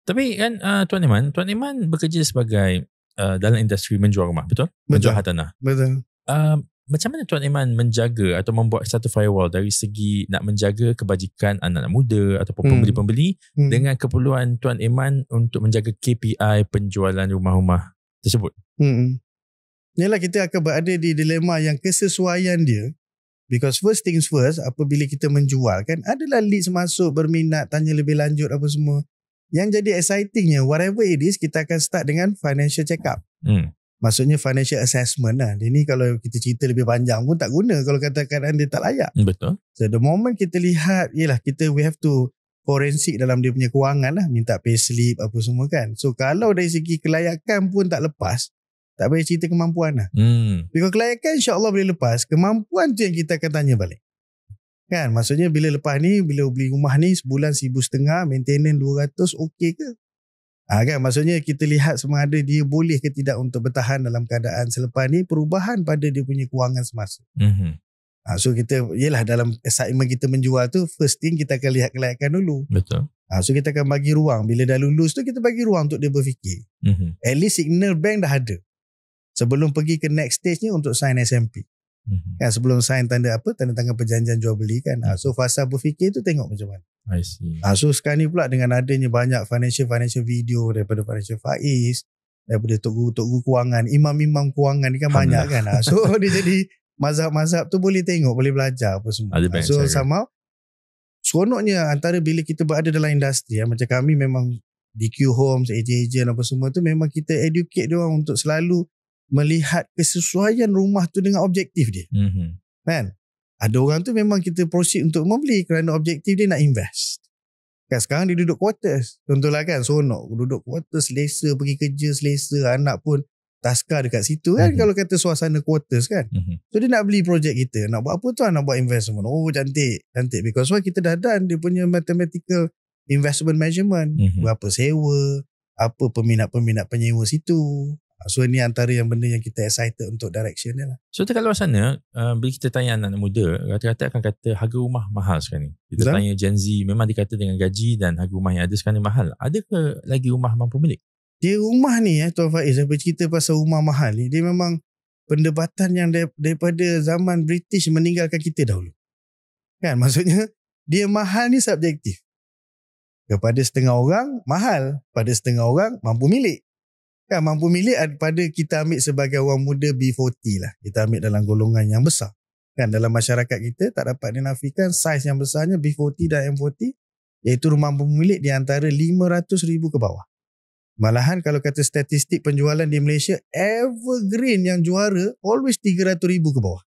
Tapi kan Tuan Iman bekerja sebagai dalam industri menjual rumah, betul? Menjual hartanah. Betul. Macam mana Tuan Iman menjaga atau membuat satu firewall dari segi nak menjaga kebajikan anak-anak muda ataupun pembeli-pembeli dengan keperluan Tuan Iman untuk menjaga KPI penjualan rumah-rumah tersebut? Yalah, kita akan berada di dilema yang kesesuaian dia. Because first things first, apabila kita menjual kan, adalah leads masuk, berminat, tanya lebih lanjut apa semua. Yang jadi excitingnya, whatever it is, kita akan start dengan financial check-up. Maksudnya financial assessment lah. Dia ni kalau kita cerita lebih panjang pun tak guna kalau katakan dia tak layak. Betul. So the moment kita lihat, yelah, we have to forensik dalam dia punya kewangan lah. Minta pay slip apa semua kan. So kalau dari segi kelayakan pun tak lepas, tak payah cerita kemampuan lah. Because kelayakan insyaAllah boleh lepas. Kemampuan tu yang kita akan tanya balik. Kan, maksudnya bila lepas ni, bila beli rumah ni sebulan 1,500, maintenance 200, okey ke? Kan, maksudnya kita lihat sama ada dia boleh ke tidak untuk bertahan dalam keadaan selepas ni, perubahan pada dia punya kewangan semasa. So kita, yelah, dalam assignment kita menjual tu, first thing kita akan lihat kelayakan dulu. Betul. So kita akan bagi ruang. Bila dah lulus tu, kita bagi ruang untuk dia berfikir. At least signal bank dah ada. Sebelum pergi ke next stage ni untuk sign SMP. Kan, sebelum sign tanda tangan perjanjian jual beli kan. So fasa berfikir tu tengok macam mana. I see. So sekarang ni pula dengan adanya banyak financial video daripada Financial Faiz, daripada Tok-Guru Kewangan, imam-imam kewangan ni kan banyak kan. So dia jadi mazhab-mazhab tu boleh tengok, boleh belajar apa semua. So sama seronoknya antara bila kita berada dalam industri macam kami memang DQ Homes, agent apa semua tu, memang kita educate dia orang untuk selalu melihat kesesuaian rumah tu dengan objektif dia. Kan? Ada orang tu memang kita proceed untuk membeli kerana objektif dia nak invest. Kan sekarang dia duduk quarters. Contohlah kan, seronok duduk quarters, selesa, pergi kerja selesa, anak pun taska dekat situ kan, kalau kata suasana quarters kan. So dia nak beli projek kita, nak buat apa tu, nak buat investment. Oh cantik. Because why kita dah done dia punya mathematical investment measurement. Berapa sewa, apa peminat-peminat penyewa situ. So ini antara yang benda yang kita excited untuk direction dia lah. So dekat luar sana, bila kita tanya anak-anak muda, rata-rata akan kata harga rumah mahal sekarang ni. Kita tanya Gen Z, memang dikata dengan gaji dan harga rumah yang ada sekarang ni mahal. Ada ke lagi rumah mampu milik? Dia rumah ni Tuan Faiz, saya bercerita pasal rumah mahal ni, dia memang pendebatan yang daripada zaman British meninggalkan kita dahulu. Kan, maksudnya dia mahal ni subjektif. Kepada setengah orang mahal, pada setengah orang mampu milik. Kan, mampu milik pada kita ambil sebagai orang muda B40 lah. Kita ambil dalam golongan yang besar. Kan, dalam masyarakat kita tak dapat dinafikan saiz yang besarnya B40 dan M40, iaitu rumah mampu milik di antara 500,000 ke bawah. Malahan kalau kata statistik penjualan di Malaysia, evergreen yang juara always 300,000 ke bawah.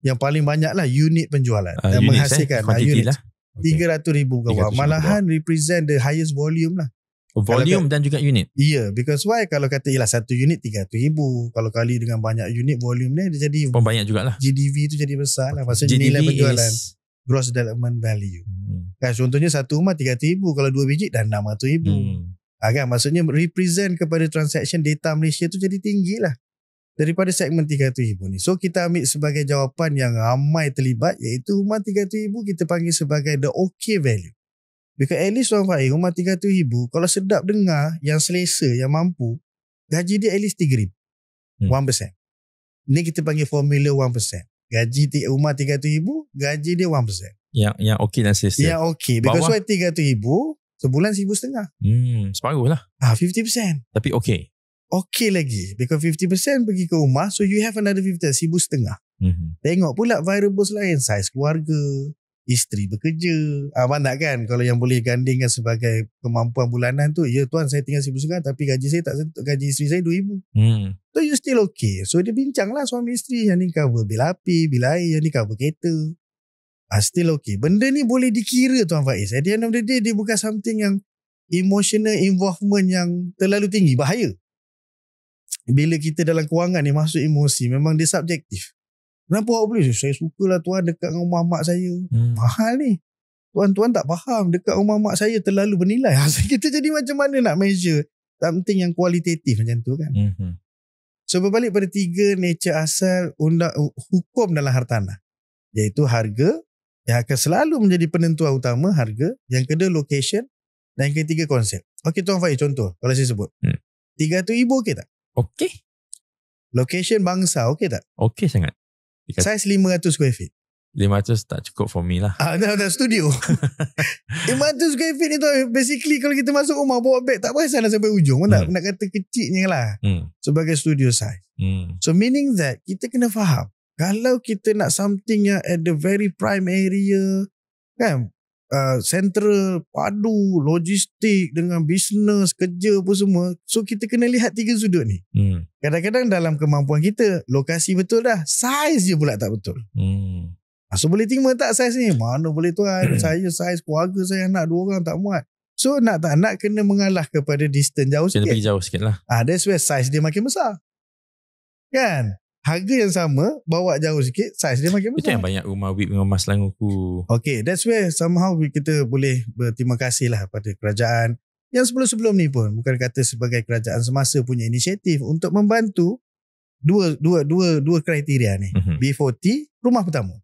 Yang paling banyak lah unit penjualan dan menghasilkan unit lah. 300,000 ke bawah. Malahan represent the highest volume lah. Volume dan juga unit. Ya, because why? Kalau kata ialah satu unit 300,000, kalau kali dengan banyak unit volume ni dia jadi banyak jugalah. GDV tu jadi besar lah. Maksudnya nilai penjualan, gross development value. Kan, contohnya satu rumah 300,000, kalau 2 biji dah 600,000. Kan, maksudnya represent kepada transaction data Malaysia tu jadi tinggi lah daripada segmen 300,000 ni. So kita ambil sebagai jawapan yang ramai terlibat, iaitu rumah 300,000 kita panggil sebagai the okay value. Because at least Tuan Faiz, rumah 300,000 kalau sedap dengar, yang selesa, yang mampu, gaji dia at least 3,000. 1%. Ni kita panggil formula 1%. Gaji rumah 300,000, gaji dia 1%. Yang okay dan selesa. Yang okay. Because why 300,000 sebulan 1,500. Separuh lah. 50%. Tapi okay. Okay lagi. Because 50% pergi ke rumah, so you have another 50%, 1,500. Tengok pula variables lain, saiz keluarga, isteri bekerja. Abang tak kan, kalau yang boleh gandingkan sebagai kemampuan bulanan tu, ya tuan saya tinggal 1,500 tapi gaji saya tak sentuh, gaji isteri saya 2,000. So you still okay. So dia bincang lah suami isteri, yang ni cover bil api, bil air, yang ni cover kereta. Still okay. Benda ni boleh dikira Tuan Faiz. At the end of the day, dia bukan something yang emotional involvement yang terlalu tinggi. Bahaya. Bila kita dalam kewangan ni masuk emosi, memang dia subjektif. Kenapa awak boleh? Saya sukalah tuan dekat dengan rumah mak saya. Mahal ni. Tuan-tuan tak faham, dekat rumah mak saya terlalu bernilai. Kita jadi macam mana nak measure something yang kualitatif macam tu kan. So berbalik pada 3 nature asal hukum dalam hartanah, iaitu harga yang akan selalu menjadi penentuan utama, harga. Yang kedua location, dan ketiga konsep. Okey Tuan Faiz, contoh kalau saya sebut. 300,000 okey tak? Okey. Location bangsa okey tak? Okey sangat. Saiz 500 square feet. 500 tak cukup for me lah. Dah studio. 500 square feet ni tu basically kalau kita masuk rumah bawa beg tak perasan dah sampai ujung. Nak kata kecilnya lah. Sebagai studio size. So meaning that kita kena faham, kalau kita nak something yang at the very prime area, kan, central, padu, logistik dengan bisnes, kerja apa semua. So kita kena lihat 3 sudut ni. Kadang-kadang dalam kemampuan kita, lokasi betul dah, saiz je pula tak betul. So boleh terima tak saiz ni? Mana boleh tuan, saya saiz keluarga saya anak 2 orang tak muat. So nak tak nak kena mengalah kepada distance jauh sikit. Kena pergi jauh sikit lah. That's where saiz dia makin besar. Kan? Harga yang sama, bawa jauh sikit, saiz dia makin besar. Itu yang banyak rumah WIP dengan Mas Selangorku. Okay, that's where somehow kita boleh berterima kasih lah pada kerajaan yang sebelum-sebelum ni pun, bukan kata sebagai kerajaan semasa punya inisiatif untuk membantu dua kriteria ni. B40, rumah pertama.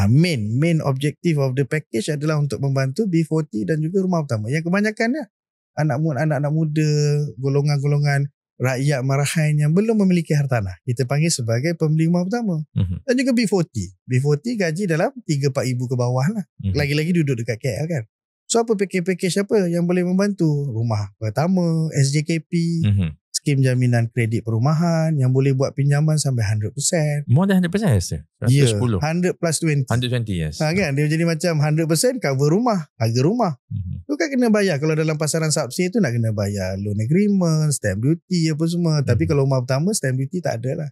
Main objective of the package adalah untuk membantu B40 dan juga rumah pertama. Yang kebanyakan anak-anak muda, golongan-golongan rakyat marahan yang belum memiliki hartanah, kita panggil sebagai pembeli rumah pertama. Dan juga B40 gaji dalam 3-4 ribu ke bawah lah. Lagi-lagi duduk dekat KL kan. So apa package apa yang boleh membantu? Rumah pertama, SJKP, skim jaminan kredit perumahan yang boleh buat pinjaman sampai 100%. More than 100% yes? 110. 100 plus 20. 120 yes. Kan? Dia jadi macam 100% cover rumah, harga rumah. Tu kan kena bayar. Kalau dalam pasaran subsidi tu nak kena bayar loan agreement, stamp duty apa semua. Tapi kalau rumah pertama stamp duty tak ada lah.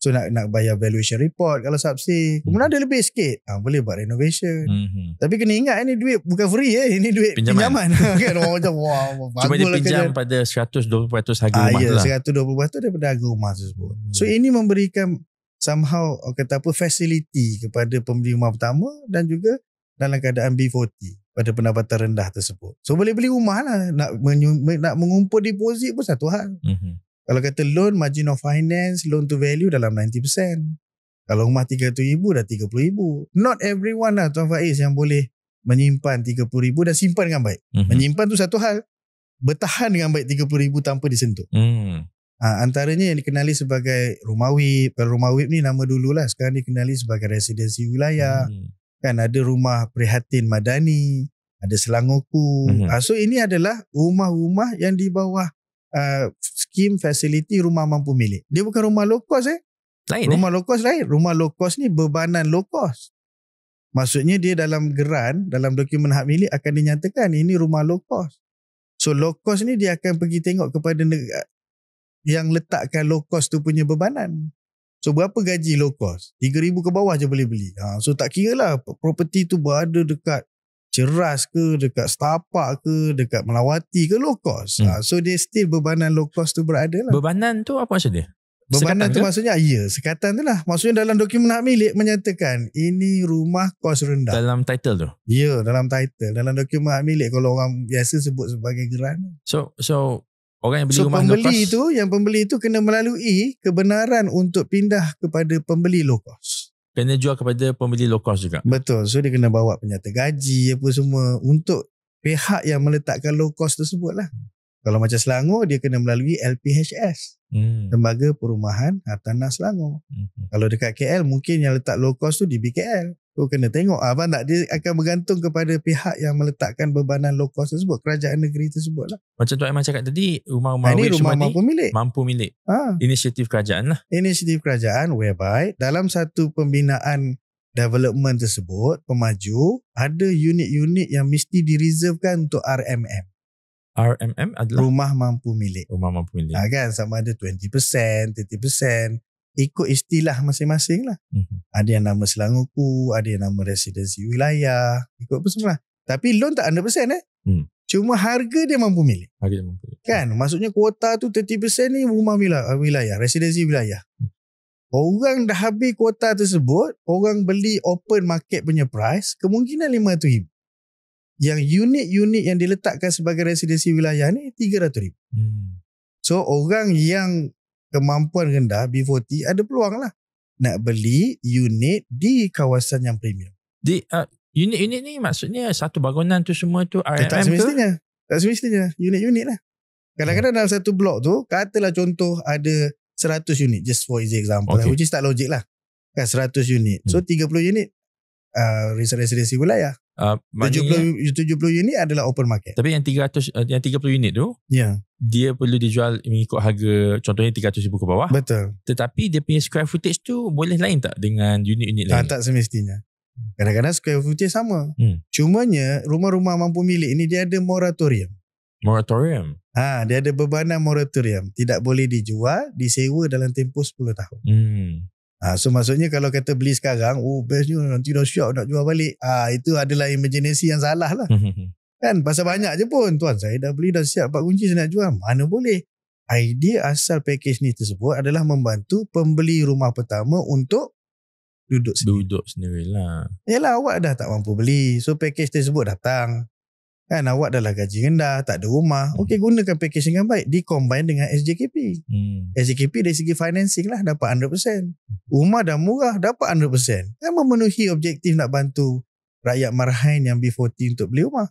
So nak bayar valuation report kalau subsidi. Kemudian ada lebih sikit, boleh buat renovation. Tapi kena ingat ni duit bukan free Ini duit pinjaman. Kan orang macam cuma dia pinjam pada 120% harga rumah lah. 120% daripada harga rumah tersebut. So ini memberikan somehow kata apa facility kepada pembeli rumah pertama dan juga dalam keadaan B40 pada pendapatan rendah tersebut. So boleh beli rumah lah. Nak mengumpul deposit pun satu hal. Kalau kata loan, margin of finance, loan to value dalam 90%. Kalau rumah 300,000 dah 30,000. Not everyone lah Tuan Faiz yang boleh menyimpan 30,000 dan simpan dengan baik. Menyimpan tu satu hal. Bertahan dengan baik 30,000 tanpa disentuh. Antaranya yang dikenali sebagai rumah WIP. Kalau rumah WIP ni nama dululah, sekarang dikenali sebagai residensi wilayah. Kan ada rumah Prihatin Madani, ada Selangorku. So ini adalah rumah-rumah yang di bawah skim facility rumah mampu milik. Dia bukan rumah low cost rumah low cost lain. Rumah low cost ni bebanan low cost. Maksudnya dia dalam geran, dalam dokumen hak milik akan dinyatakan ini rumah low cost. So low cost ni dia akan pergi tengok kepada yang letakkan low cost tu punya bebanan. So berapa gaji low cost? 3,000 ke bawah je boleh beli. So tak kira lah property tu berada dekat Ceras ke, dekat Setapak ke, dekat Melawati ke, low cost. So dia still bebanan low cost tu berada lah. Bebanan tu apa maksud dia? Bebanan sekatan tu maksudnya sekatan tu lah. Maksudnya dalam dokumen hak milik menyatakan ini rumah kos rendah. Dalam title tu? Ya, dalam title. Dalam dokumen hak milik kalau orang biasa sebut sebagai geran. So orang yang beli rumah low cost, pembeli tu kena melalui kebenaran untuk pindah kepada pembeli low cost. Kena jual kepada pembeli low cost juga. Betul. So dia kena bawa penyata gaji apa semua untuk pihak yang meletakkan low cost tersebut lah. Kalau macam Selangor dia kena melalui LPHS, Lembaga Perumahan Hartanah Selangor. Kalau dekat KL mungkin yang letak low cost tu di BKL. So kena tengok apa tak, dia akan bergantung kepada pihak yang meletakkan bebanan low cost tersebut, kerajaan negeri tersebut lah. Macam Tuan Aiman cakap tadi, rumah-rumah ini rumah mampu milik. Inisiatif kerajaan lah. Inisiatif kerajaan whereby dalam satu pembinaan development tersebut, pemaju, ada unit-unit yang mesti direservekan untuk RMM. RMM adalah rumah mampu milik. Rumah mampu milik. Kan sama ada 20%, 30%. Ikut istilah masing-masing lah. Ada yang nama Selangorku, ada yang nama residensi wilayah, ikut apa semua. Tapi loan tak 100% Cuma harga dia mampu milik. Harga dia mampu milik. Kan, maksudnya kuota tu 30% ni rumah wilayah, residensi wilayah. Orang dah habis kuota tersebut, orang beli open market punya price, kemungkinan 500,000. Yang unit-unit yang diletakkan sebagai residensi wilayah ni 300,000. So orang yang kemampuan rendah B40 ada peluang lah nak beli unit di kawasan yang premium. Di unit-unit ni maksudnya satu bangunan tu semua tu RMM tak semestinya. Tak semestinya. Unit-unit lah. Kadang-kadang dalam satu blok tu, katalah contoh ada 100 unit, just for easy example, which is tak logik lah. Kan 100 unit. So 30 unit residensi wilayah. 70 unit adalah open market. Tapi yang 30 unit tu, dia perlu dijual mengikut harga, contohnya 300,000 ke bawah. Betul. Tetapi dia punya square footage tu boleh lain tak dengan unit-unit lain? Tak semestinya. Kadang-kadang square footage sama. Cumanya rumah-rumah mampu milik ini dia ada moratorium. Dia ada bebanan moratorium. Tidak boleh dijual, disewa dalam tempoh 10 tahun. So maksudnya kalau kata beli sekarang, bestnya nanti dah siap nak jual balik. Itu adalah emergency yang salah lah. Kan pasal banyak je pun. Tuan saya dah beli dah siap 4 kunci saya nak jual. Mana boleh. Idea asal package ni tersebut adalah membantu pembeli rumah pertama untuk duduk sendiri lah. Yalah, awak dah tak mampu beli. So package tersebut datang. Kan awak dah lah gaji rendah, tak ada rumah. Okey, gunakan package dengan baik. Di-combine dengan SJKP. SJKP dari segi financing lah dapat 100%. Rumah dah murah, dapat 100%. Kan memenuhi objektif nak bantu rakyat Marhain yang B40 untuk beli rumah.